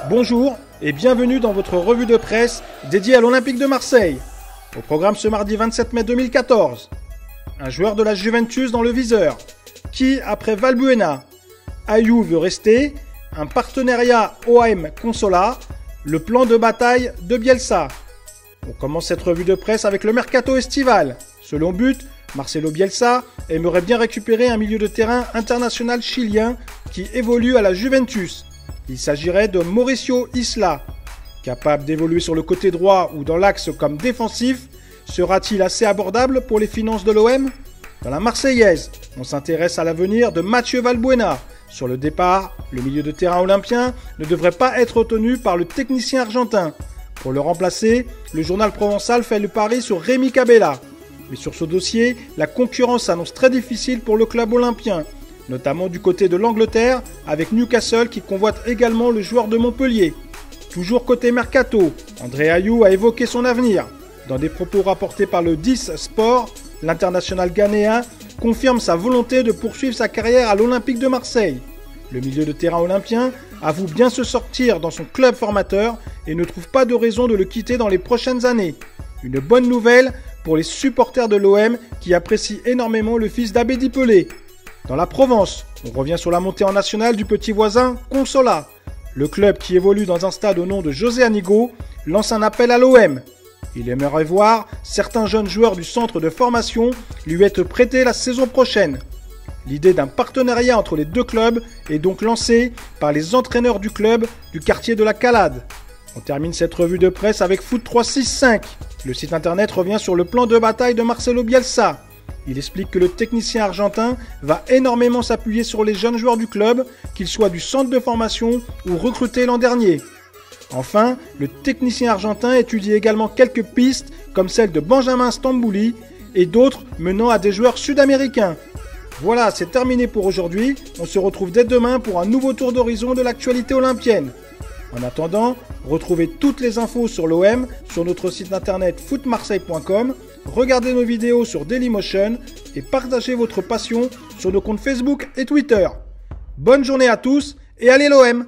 Bonjour et bienvenue dans votre revue de presse dédiée à l'Olympique de Marseille. Au programme ce mardi 27 mai 2014, un joueur de la Juventus dans le viseur. Qui après Valbuena? Ayou veut rester, un partenariat OM-Consola, le plan de bataille de Bielsa. On commence cette revue de presse avec le mercato estival. Selon But, Marcelo Bielsa aimerait bien récupérer un milieu de terrain international chilien qui évolue à la Juventus. Il s'agirait de Mauricio Isla. Capable d'évoluer sur le côté droit ou dans l'axe comme défensif, sera-t-il assez abordable pour les finances de l'OM? Dans la Marseillaise, on s'intéresse à l'avenir de Mathieu Valbuena. Sur le départ, le milieu de terrain olympien ne devrait pas être retenu par le technicien argentin. Pour le remplacer, le journal provençal fait le pari sur Rémi Cabella. Mais sur ce dossier, la concurrence s'annonce très difficile pour le club olympien, notamment du côté de l'Angleterre, avec Newcastle qui convoite également le joueur de Montpellier. Toujours côté mercato, André Ayou a évoqué son avenir. Dans des propos rapportés par le 10 Sport, l'international ghanéen confirme sa volonté de poursuivre sa carrière à l'Olympique de Marseille. Le milieu de terrain olympien avoue bien se sortir dans son club formateur et ne trouve pas de raison de le quitter dans les prochaines années. Une bonne nouvelle pour les supporters de l'OM qui apprécient énormément le fils d'Abedi Pelé. Dans la Provence, on revient sur la montée en nationale du petit voisin Consola. Le club qui évolue dans un stade au nom de José Anigo lance un appel à l'OM. Il aimerait voir certains jeunes joueurs du centre de formation lui être prêtés la saison prochaine. L'idée d'un partenariat entre les deux clubs est donc lancée par les entraîneurs du club du quartier de la Calade. On termine cette revue de presse avec Foot 365. Le site internet revient sur le plan de bataille de Marcelo Bielsa. Il explique que le technicien argentin va énormément s'appuyer sur les jeunes joueurs du club, qu'ils soient du centre de formation ou recrutés l'an dernier. Enfin, le technicien argentin étudie également quelques pistes comme celle de Benjamin Stambouli et d'autres menant à des joueurs sud-américains. Voilà, c'est terminé pour aujourd'hui. On se retrouve dès demain pour un nouveau tour d'horizon de l'actualité olympienne. En attendant, retrouvez toutes les infos sur l'OM sur notre site internet footmarseille.com, regardez nos vidéos sur Dailymotion et partagez votre passion sur nos comptes Facebook et Twitter. Bonne journée à tous et allez l'OM!